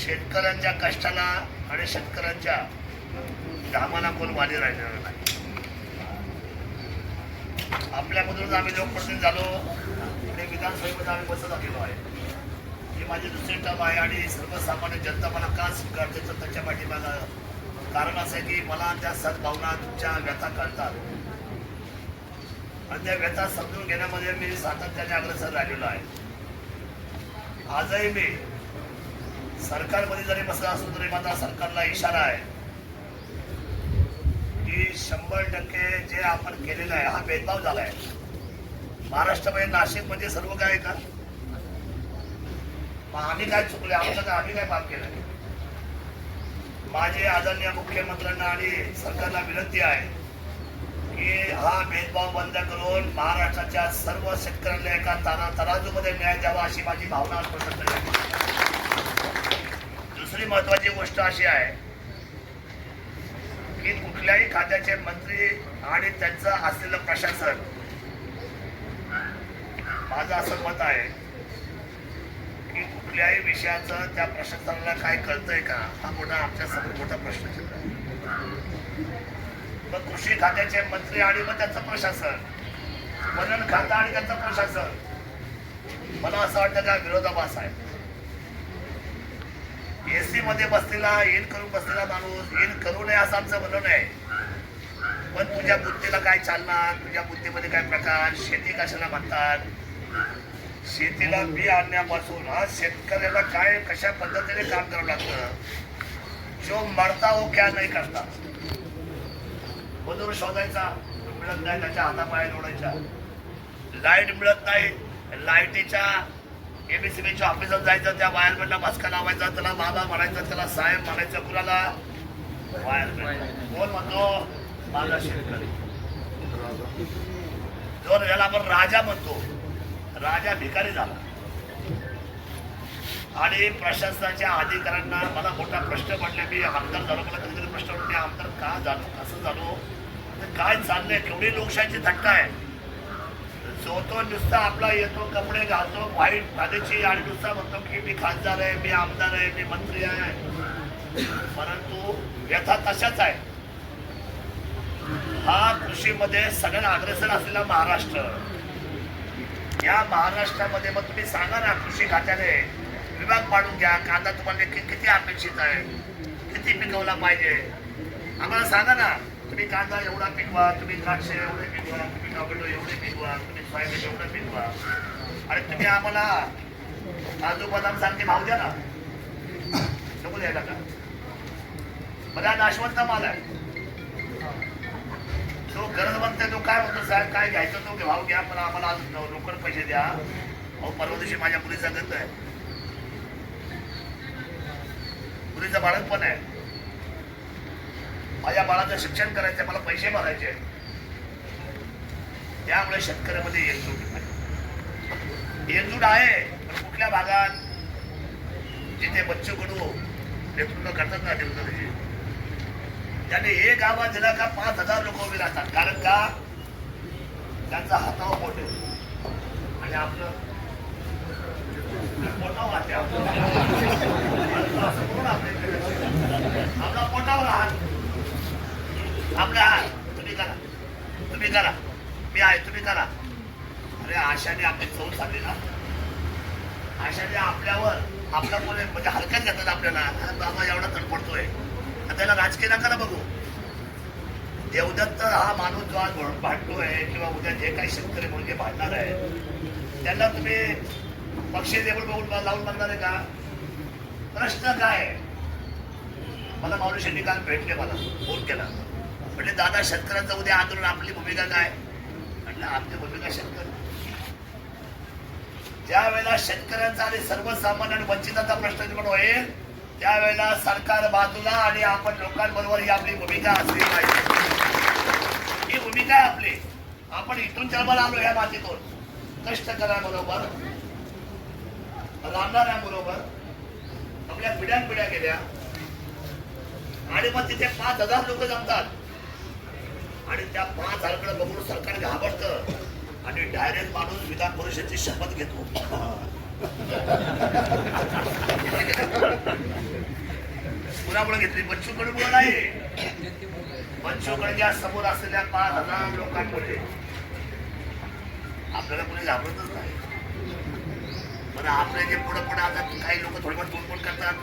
शेतकऱ्यांच्या कष्टाला आणि शेतकऱ्यांच्या घामाला कोण वाली राहिलेला नाही. आपल्यामधूनच आम्ही लोकप्रतिनिधी झालो आणि विधानसभेमध्ये आम्ही बसत आलेलो आहे. ही माझी दुसरी टर्म आहे आणि सर्वसामान्य जनता मला का स्वीकारते तर त्याच्या पाठीमागं कारण असं आहे की मला त्या सद्भावना तुमच्या व्यथा कळतात आणि त्या व्यथा समजून घेण्यामध्ये मी सातत्याने अग्रेसर राहिलेलो आहे. आजही मी सरकारमध्ये जरी बसला असतो तरी माझा सरकारला इशारा आहे की 100% जे आपण केलेलं आहे हा भेदभाव झाला आहे. महाराष्ट्रामध्ये नाशिकमध्ये सर्व काय का मग आम्ही काय चुकले, आमचं काय आम्ही काय पाप केलं. माझे आदरणीय मुख्यमंत्र्यांना आणि सरकारला विनंती आहे की हा भेदभाव बंद करून महाराष्ट्राच्या सर्व शेतकऱ्यांना एका तराजूमध्ये न्याय द्यावा अशी माझी भावना स्पष्ट आहे. दुसरी महत्वाची गोष्ट अशी आहे की कुठल्याही खात्याचे मंत्री आणि त्यांचं असलेलं प्रशासन, माझं असं मत आहे की कुठल्याही विषयाचं त्या प्रशासनाला काय कळतंय का हा मोठा आमच्या समोर मोठा प्रश्नचिन्ह आहे. मग कृषी खात्याचे मंत्री आणि मग त्याचं प्रशासन, वनन खाता आणि त्याचं प्रशासन, मला असं वाटतं का विरोधाभास आहे. एसी मध्ये बसलेला इन करून बसलेला माणूस इन करू नये असं आमचं म्हणणं आहे. पण तुझ्या बुद्धीला काय चालणार, तुझ्या बुद्धीमध्ये काय प्रकार, शेती कशाला म्हणतात, शेतीला बी आणण्यापासून हा शेतकऱ्याला काय कशा पद्धतीने काम करावं लागतं. जो मरता हो क्या नाही करता, मजूर शोधायचा मिळत नाही, त्याच्या हातापाया जोडायच्या. लाईट मिळत नाही, लाईटीच्या एबीसीबीच्या ऑफिसात जायचं, त्या वायरमॅनला मस्का लावायचा, त्याला बाबा म्हणायचं, त्याला साहेब म्हणायचं. कुणाला? वायरमॅन. कोण म्हणतो? माझा शेतकरी. जो याला आपण राजा म्हणतो, राजा भिकारी झाला. आणि प्रशासनाच्या अधिकाऱ्यांना मला मोठा प्रश्न पडले. मी आमदार झालो, मला कधीतरी प्रश्न पडले आमदार का झालो, कसं झालो, काय चाललंय, केवढी लोकशाहीची थट्टा आहे. जो तो नुसता आपला येतो, कपडे घालतो व्हाईट भाजीची आणि नुसता म्हणतो की मी खासदार आहे, मी आमदार आहे, मी मंत्री आहे. परंतु व्यथा तशाच आहे. हा कृषीमध्ये सगळ्यात अग्रेसर असलेला महाराष्ट्र, या महाराष्ट्रामध्ये मग तुम्ही सांगा ना, कृषी खात्याने विभाग पाडून घ्या. कांदा तुम्हाला किती अपेक्षित आहे, किती पिकवला पाहिजे आम्हाला सांगा ना. तुम्ही कांदा एवढा पिकवा, तुम्ही द्राक्ष एवढे पिकवा, तुम्ही टोमॅटो एवढे पिकवा, तुम्ही सोयाबीन एवढं पिकवा. आणि तुम्ही आम्हाला काजू बदाम सारखे भाव द्या ना, नको द्यायला का? बघा नाशवंत माल आहे. तो गरजवंत आहे, तो काय म्हणतो साहेब काय घ्यायचं तो भाव घ्या, पण आम्हाला आज रोकड पैसे द्या. अहो परवा दिवशी माझ्या मुलीचा गंध आहे, मुलीचं बाळक पण आहे, माझ्या बाळाचं शिक्षण करायचं, मला पैसे भरायचे. त्यामुळे शेतकऱ्यामध्ये एकजूट आहे. पण कुठल्या भागात जिथे बच्चू कडू नेतृत्व करतात ना देवताची, त्याने एक आवाज दिला का 5000 लोक उभे राहतात. कारण का त्यांचा हातावर पोट आहे आणि आपलं पोटावर राहते. आपला पोटावर आहात, आपला आहात. तुम्ही करा, तुम्ही करा, मी आहे, तुम्ही करा. अरे आशाने आपली चौल चालली ना, आशाने आपल्यावर आपला कोणी म्हणजे हलक्यात घेतात आपल्याला. बाबा एवढा तडपडतोय, त्याला राजकीय नका बघू. देवदत्त हा माणूस जो आज भांडतोय किंवा उद्या जे काही शेतकरी मुलगे भांडणार आहे त्यांना तुम्ही पक्षी देऊळ बघून लावून बघणार आहे का? प्रश्न काय? मला मावळीशेट्टी काल भेटले, मला फोन केला, म्हणजे दादा शेतकऱ्यांचं उद्या आंदोलन, आपली भूमिका काय? म्हटलं आपली भूमिका शेतकरी. ज्या वेळेला शेतकऱ्यांचा आणि सर्वसामान्य आणि वंचितांचा प्रश्न निर्माण होईल त्यावेळेला सरकार बाजूला आणि आपण लोकांबरोबर ही आपली भूमिका असली पाहिजे. ही भूमिका आहे आपली. आपण इथून जन्माला आलो या मातीतून, कष्टकऱ्यांबरोबर, रामणाऱ्यांबरोबर आपल्या पिढ्या गेल्या आणि मग तिथे 5000 लोक जमतात आणि त्या 5000कडे बघून सरकार घाबरतं आणि डायरेक्ट माणूस विधान परिषदेची शपथ घेतो. कुणामुळे घेतली? बच्चूकडे नाही, बच्चूकडच्या समोर असलेल्या 5,000 लोकांमुळे. आपल्याला कोणी घाबरतच नाही. बरं, आपले जे पुढे पुढे आता काही लोक थोडीफार तोडफोड करतात,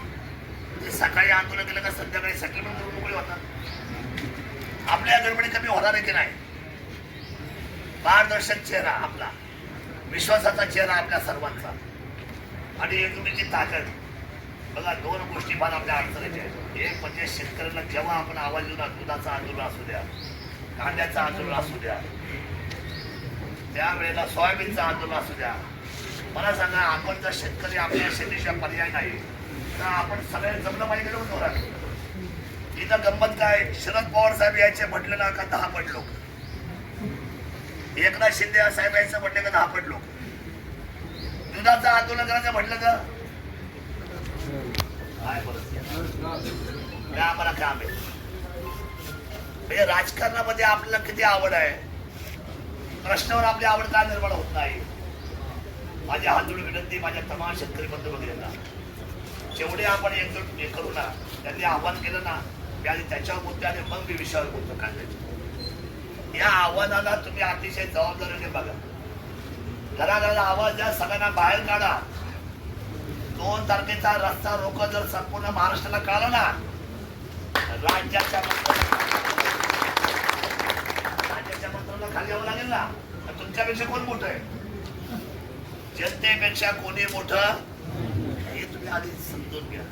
ते सकाळी आंदोलन केलं का संध्याकाळी सेटलमेंट करून मोकळे होतात. आपल्या गडबडी कमी होणार आहे की नाही? पारदर्शक चेहरा आपला, विश्वासाचा चेहरा आपल्या सर्वांचा आणि एकमेकांची ताकद. बघा, 2 गोष्टी फार आपल्या अडचणीच्या आहेत. एक म्हणजे शेतकऱ्यांना जेव्हा आपण आवाज देऊ ना, दुधाचं आंदोलन असू द्या, कांद्याचं आंदोलन असू द्या, त्यावेळेला सोयाबीनचं आंदोलन असू द्या, मला सांगा, आपण जर शेतकरी आपल्या शेतीशिवाय पर्याय नाही तर आपण सगळे जमलं पाहिजे होतो. इथं गंमत काय, शरद पवार साहेब यायचे म्हटलं ना का 10 पट लोक, एकनाथ शिंदे साहेब यायचं म्हटलं का 10 पट लोक, दुधाचं आंदोलन करायचं म्हटलं तर काय परिस्थिती. आम्हाला काम आहे. म्हणजे राजकारणामध्ये आपल्याला किती आवड आहे, प्रश्नावर आपली आवड का निर्माण होत नाही? माझी हात जोडून विनंती माझ्या तमाम शेतकरी बंधू वगैरेंना, जेवढे आपण एकजूट करू ना, त्यांनी आव्हान केलं ना, मी आधी त्याच्यावर बोलतो आणि मग मी विषयावर बोलतो. कांद्याचे या आव्हानाला तुम्ही अतिशय जबाबदारीने बघा. घराघराला आवाज द्या, सगळ्यांना बाहेर काढा. 2 तारखेचा रस्ता रोको जर संपूर्ण महाराष्ट्राला कळलं ना, राज्याच्या मंत्र्याला खाली यावं लागेल ना. तुमच्यापेक्षा कोण मोठं आहे? जनतेपेक्षा कोणी मोठं हे तुम्ही आधी समजून घ्या.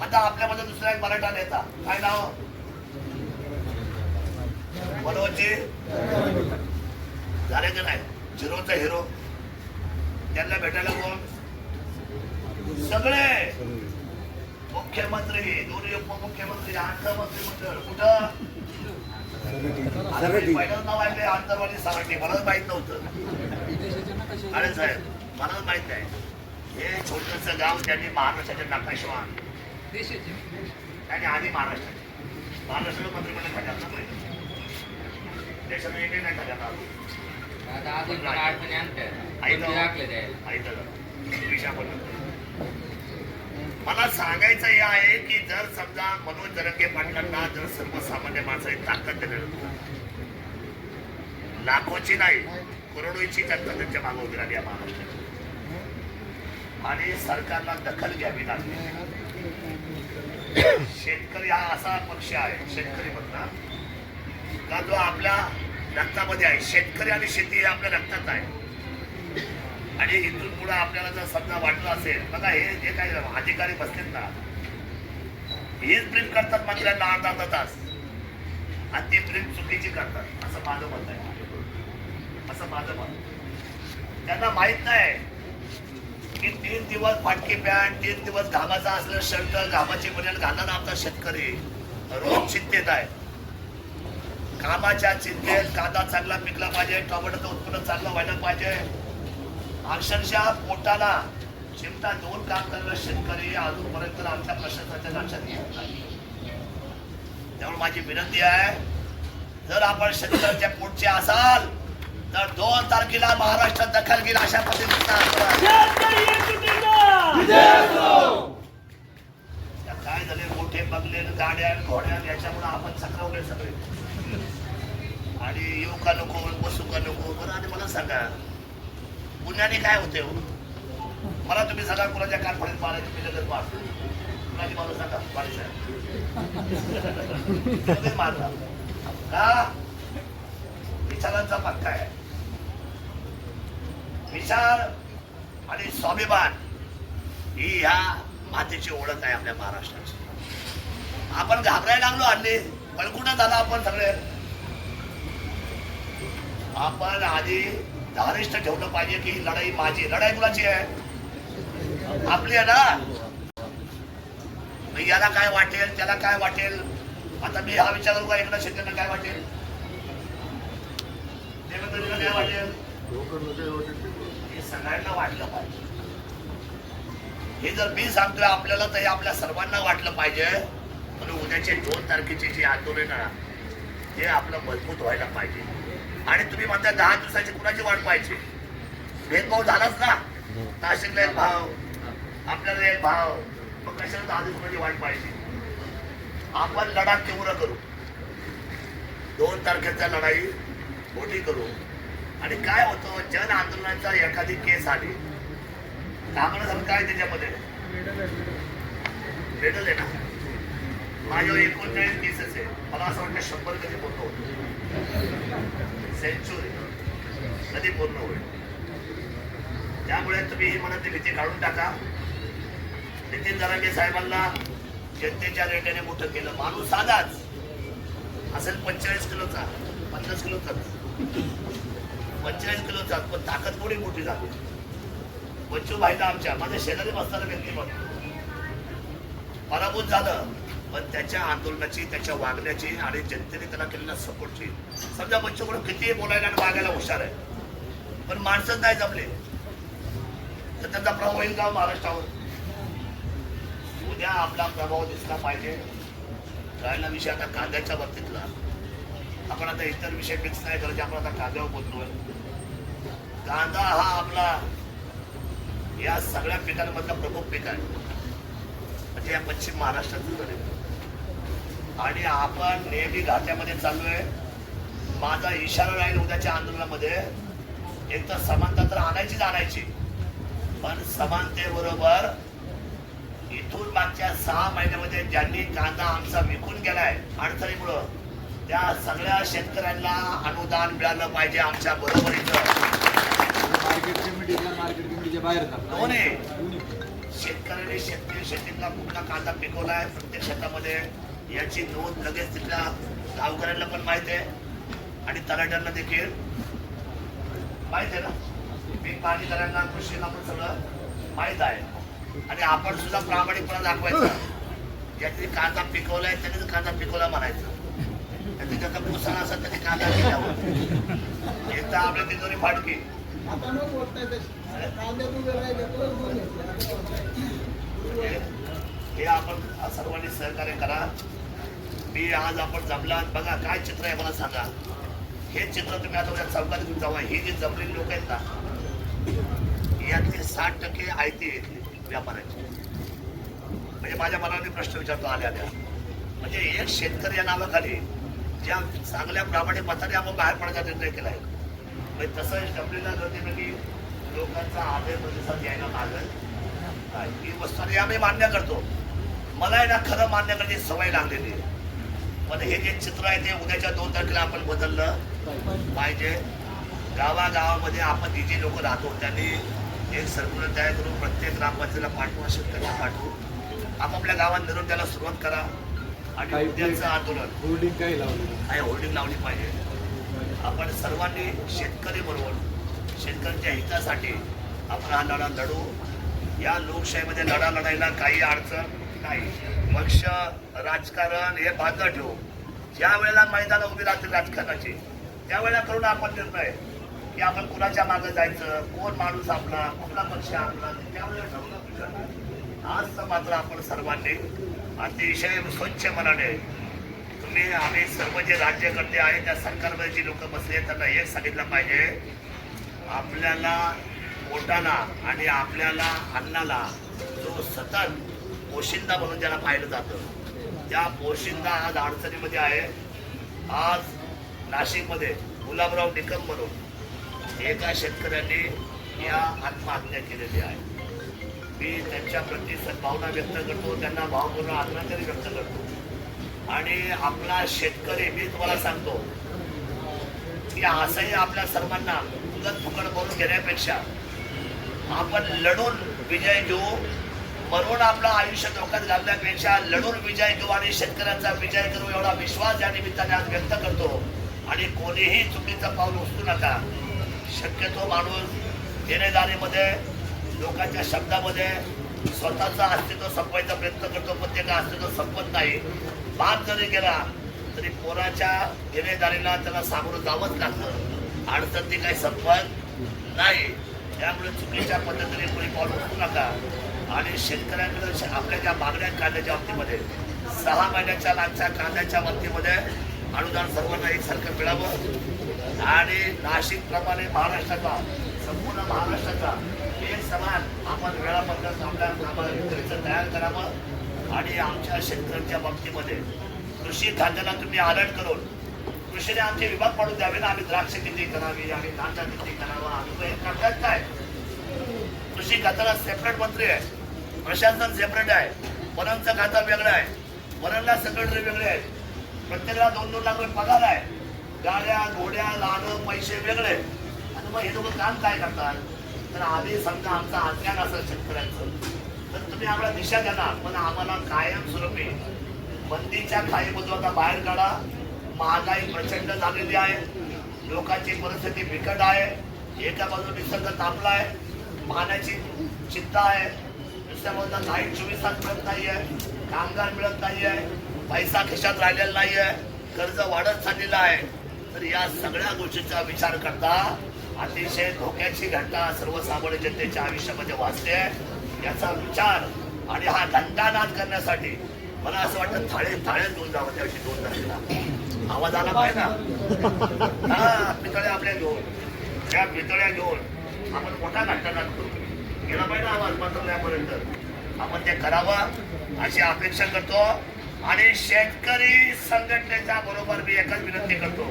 आता आपल्यामध्ये दुसरा एक मराठा नेता, काय नाव? मनोजी झाले की नाही? झिरोचा हिरो. त्यांना भेटायला कोण? सगळे मुख्यमंत्री, 2 उपमुख्यमंत्री, अर्थमंत्री मंडळ. कुठं? पहिलं नाव ऐकले आंतरवाली सराठी, मलाच माहित नव्हतं. अरे साहेब, मलाच माहित नाही. हे छोटस गाव त्यांनी महाराष्ट्राच्या नकाशावर त्यांनी आधी महाराष्ट्राचे मंत्रिमंडळ खात्यात ना पहिलं. देशात एकही नाही खात्यात मला सांगायचं हे आहे की जर समजा मनोज जरांगे पाटलांना जर सर्वसामान्य माणसाची ताकद दिली, लाखोची नाही करोडोची जनता त्यांच्या मागे उभी राहिली महाराष्ट्रात, आणि सरकारला दखल घ्यावी लागली. शेतकरी हा असा पक्ष आहे, शेतकरी म्हणता का, जो आपल्या रक्तामध्ये आहे. शेतकरी आणि शेती हे आपल्या रक्तात आहे. आणि इथून पुढे आपल्याला जर समजा वाटलं असेल, बघा हे जे काही अधिकारी बसलेत ना, हेच प्रिंट करतात मंत्र्यांना अर्धा तास, आणि ते प्रिंट चुकीची करतात, असं माझं मत आहे. असं माझं मत. त्यांना माहित नाही की 3 दिवस फाटकी पॅन्ट, 3 दिवस घामाचा असलेलं शर्ट, घामाची बनियान घालणारा आमचा शेतकरी रोज चिंतेत आहे. कामाच्या चिंतेत कांदा चांगला पिकला पाहिजे, टोमॅटोचं उत्पन्न चांगलं व्हायला पाहिजे. अक्षरशः पोटाला चिमटा 2 काम करणारा शेतकरी अजूनपर्यंत आमच्या प्रशासनाच्या लक्षात येत नाही. त्यामुळे माझी विनंती आहे, जर आपण शेतकऱ्याच्या पोटचे असाल तर 2 तारखेला महाराष्ट्रात दखल घेईल अशा पद्धतीचा काय झाले, मोठे बंगले, गाड्या, घोड्या, याच्यामुळे आपण चक्रावले सगळे. आणि येऊ का नको, बसू का नको. बरं, आणि मला सांगा, पुण्याने काय होते हो? मला तुम्ही सांगा, कुणाच्या कारखान्यात मारायचं, तुम्ही लगेच मारतो. कुणाची मला सांगा, लगेच मारतात का? विचारांचा पक्का आहे. विचार आणि स्वाभिमान ही ह्या मातेची ओळख आहे आपल्या महाराष्ट्राची. आपण घाबरायला लागलो, हल्ली पळकुटं झाला आपण सगळे. आपण आधी धारिष्ट ठेवलं पाहिजे की ही लढाई माझी. लढाई कुणाची आहे? आपली आहे ना. याला काय वाटेल, त्याला काय वाटेल. आता मी हा विचार करू का, एकनाथ शिंदेला काय वाटेल, देवेंद्रजीला काय वाटेल, हे सगळ्यांना वाटलं पाहिजे. हे जर मी सांगतोय आपल्याला, तर हे आपल्या सर्वांना वाटलं पाहिजे. म्हणून उद्याचे 2 तारखेचे जे आंदोलन हे आपलं मजबूत व्हायला पाहिजे. आणि तुम्ही म्हणता 10 दिवसाची कुणाची वाट पाहिजे? भेदभाव झालाच ना. नाशिकला एक भाव, आपल्याला एक भाव, मग कशाला आधी कोणाची वाट पाहिजे. आपण लढा तीव्र करू, 2 तारखेचा लढाई मोठी करू. आणि काय होतं, जन आंदोलनाचा एखादी केस आली कागद काय त्याच्यामध्ये भेटल आहे ना. माझ्यावर 39 केसेस आहे, मला असं वाटतं 100 कधी पूर्ण होतो, सेंचुरी कधी पूर्ण होईल. त्यामुळे तुम्ही ही मनातली भीती काढून टाका. नितीन जरांगे साहेबांना जनतेच्या रेट्याने मोठं केलं. माणूस साधाच असेल 45 किलोचा, 50 किलोचा, 45 किलोचा, पण ताकद थोडी मोठी झाली. बच्चू भाईला आमच्या माझ्या शेजारी बसताना व्यक्ती म्हणतो पराभूत झालं, पण त्याच्या आंदोलनाची, त्याच्या वागण्याची आणि जनतेने त्याला केलेल्या सपोर्टची. समजा बच्चूकडून किती बोलायला आणि वागायला हुशार आहे, पण माणसंच नाही जमले तर त्याचा प्रभाव होईल का महाराष्ट्रावर. उद्या आपला प्रभाव दिसला पाहिजे. राहिला विषय आता कांद्याच्या बाबतीतला, आपण आता इतर विषय फिक्स नाही करायचे, आपण आता कांद्यावर बोलतोय. कांदा हा आपला या सगळ्या पिकांमधला प्रमुख पीक आहे, म्हणजे या पश्चिम महाराष्ट्रातून. आणि आपण नेहमी घाट्यामध्ये चाललोय. माझा इशारा राहील उद्याच्या आंदोलनामध्ये, एक तर समानता तर आणायची, पण समानतेबरोबर इथून मागच्या 6 महिन्यामध्ये ज्यांनी कांदा आमचा विकून गेलाय अडचणीमुळं, त्या सगळ्या शेतकऱ्यांना अनुदान मिळालं पाहिजे आमच्या बरोबरीचं. दोन्ही शेतकऱ्यांनी शेतीतला कुठला कांदा पिकवलाय प्रत्येक शेतामध्ये याची नोंद लगेच तिथल्या गावकऱ्यांना पण माहित आहे आणि तलाट्यांना देखील माहित आहे ना. पीक पाणी करायला कृषीला पण सगळं माहित आहे. आणि आपण सुद्धा प्रामाणिकपणा दाखवायचा. ज्यांनी कांदा पिकवलाय त्यांनी कांदा पिकवला म्हणायचं. त्यांनी त्याचा पुसाला असं त्यांनी कांदा पिकावा. एकदा आपल्या तिजोरी फाटकी. हे आपण सर्वांनी सहकार्य करा. मी आज आपण जमला बघा काय चित्र आहे मला सांगा. हे चित्र तुम्ही आता चौकात घेऊन जावा. ही जी जमलेली लोक आहेत ना, यातले 60% आयती व्यापाराचे. म्हणजे माझ्या मनाने प्रश्न विचारतो आल्या म्हणजे एक शेतकरी या नावाखाली ज्या चांगल्या प्रामाणिक मताने आपण बाहेर पडायचा निर्णय केला आहे, म्हणजे तसं जमलेल्या गर्दीमध्ये लोकांचा आदर प्रतिसाद यायला लागेल ही वस्तू आम्ही मान्य करतो. मला आहे ना खरं मान्य करण्याची सवय लागलेली आहे. पण हे जे चित्र आहे ते उद्याच्या 2 तारखेला आपण बदललं पाहिजे. गावागावामध्ये आपण जी लोक राहतो त्यांनी एक सर्क्युलर तयार करून प्रत्येक ग्रामपंचायतीला पाठवू, शेतकऱ्यांना पाठवू. आपापल्या गावात निरोप द्यायला सुरुवात करा. आणि उद्याचं आंदोलन होल्डिंग लावली पाहिजे. आपण सर्वांनी शेतकरी बरोबर शेतकऱ्यांच्या हितासाठी आपण हा लढा लढू. या लोकशाहीमध्ये लढा लढायला काही अडचण नाही. पक्ष राजकारण हे बाजूला ठेवू. ज्या वेळेला मैदानं उभी राहतील राजकारणाची त्यावेळेला करून आपण निर्णय की आपण कुणाच्या मागे जायचं, कोण माणूस आपला, कुठला पक्ष आपला, त्यावेळेला ठरवलं. आज तर मात्र आपण सर्वांनी अतिशय स्वच्छ मनाने तुम्ही आम्ही सर्व जे राज्यकर्ते आहेत त्या सरकारमध्ये जी लोक बसले त्यांना एक सांगितलं पाहिजे, आपल्याला पोटाला आणि आपल्याला अन्नाला जो सतत पोशिंदा म्हणून ज्याला पाहिलं जातं त्या पोशिंदा आज अडचणीमध्ये आहे. आज नाशिकमध्ये गुलाबराव निकम म्हणून एका शेतकऱ्यांनी या आत्महत्या केलेली आहे. मी त्यांच्या प्रती सद्भावना व्यक्त करतो, त्यांना भावपूर्ण आदरांजली व्यक्त करतो. आणि आपला शेतकरी मी तुम्हाला सांगतो की असंही आपल्या सर्वांना उगत फुकट बोलून घेण्यापेक्षा आपण लढून विजय घेऊ. म्हणून आपलं आयुष्य धोक्यात घालण्यापेक्षा लढून विजय घेऊ आणि शेतकऱ्यांचा विजय करू एवढा विश्वास या निमित्ताने आज व्यक्त करतो. आणि कोणीही चुकीचं पाऊल उचलू नका. शक्यतो माणूस देणेदारीमध्ये लोकांच्या शब्दामध्ये स्वतःचं अस्तित्व संपवायचा प्रयत्न करतो, पण ते अस्तित्व संपत नाही. बाप जरी गेला तरी पोराच्या देणेदारीला त्याला सामोरं जावंच लागतं. अडचण ती काही संपत नाही. त्यामुळे चुकीच्या पद्धतीने कोणी पाऊल उचलू नका. आणि शेतकऱ्यांकडे आपल्या ज्या मागण्या कांद्याच्या बाबतीमध्ये 6 महिन्याच्या लागच्या कांद्याच्या बाबतीमध्ये अनुदान सर्वांना एकसारखं मिळावं. आणि नाशिकप्रमाणे महाराष्ट्राचा संपूर्ण महाराष्ट्राचा एक समान आपण वेळापत्रक आपल्या कामाचं तयार करावं आणि आमच्या शेतकऱ्यांच्या बाबतीमध्ये कृषी खात्याला तुम्ही अलर्ट करून कृषीने आमचे विभाग पाडून द्यावे ना. आम्ही द्राक्ष किती करावी, आम्ही कांदा किती करावा, आम्ही हे करतात काय. कृषी खात्याला सेपरेट मंत्री आहे, प्रशासन सेपरेट आहे, वनांचं खातं वेगळं आहे, वनांना सेक्रेटरी वेगळे आहेत, प्रत्येकाला 2-2 लाख रुपये पगार आहे, गाड्या घोड्या लाडं पैसे वेगळे. आणि मग हे लोक काम काय करतात. तर आम्ही समजा आमचा अज्ञान असेल शेतकऱ्यांचं तर तुम्ही आम्हाला दिशा द्या ना. पण आम्हाला कायमस्वरूपी बंदीच्या खाईमधून आता बाहेर काढा. महागाई प्रचंड झालेली आहे, लोकांची परिस्थिती बिकट आहे. एका बाजूला निसर्ग तापलाय, पाण्याची चिंता आहे, दुसऱ्या बाजूला लाईट 24 तास मिळत नाहीये, कामगार मिळत नाहीये, पैसा खिशात राहिलेला नाहीये, कर्ज वाढत चाललेलं आहे. तर या सगळ्या गोष्टीचा विचार करता अतिशय धोक्याची घटना सर्वसामान्य जनतेच्या आयुष्यामध्ये वाचते. याचा विचार आणि हा घंटानाद करण्यासाठी मला असं वाटतं थाळे घेऊन जावं त्याविषयी 2 तारखेला. आवाज आला पाहिजे ना. हा पितळ्या आपल्या घेऊन, त्या पितळ्या घेऊन आपण मोठा घंटानाद करू. गेला पाहिजे आवाज मंत्रालयापर्यंत. आपण ते करावं अशी अपेक्षा करतो. आणि शेतकरी संघटनेच्या बरोबर मी एकच विनंती करतो,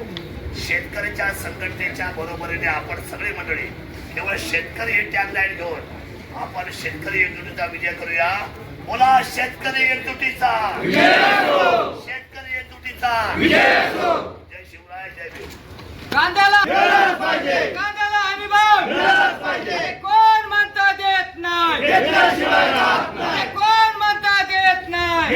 शेतकऱ्याच्या संघटनेच्या बरोबरीने आपण सगळी मंडळी केवळ शेतकरी हे टॅगलाईन घेऊन आपण शेतकरी एकजुटीचा विजय करूया. बोला शेतकरी एकजुटीचा, शेतकरी एकजुटीचा. जय शिवराय, जय भीम. कांद्याला हमी भाव कोण म्हणता देत नाही, कोण म्हणता देत नाही.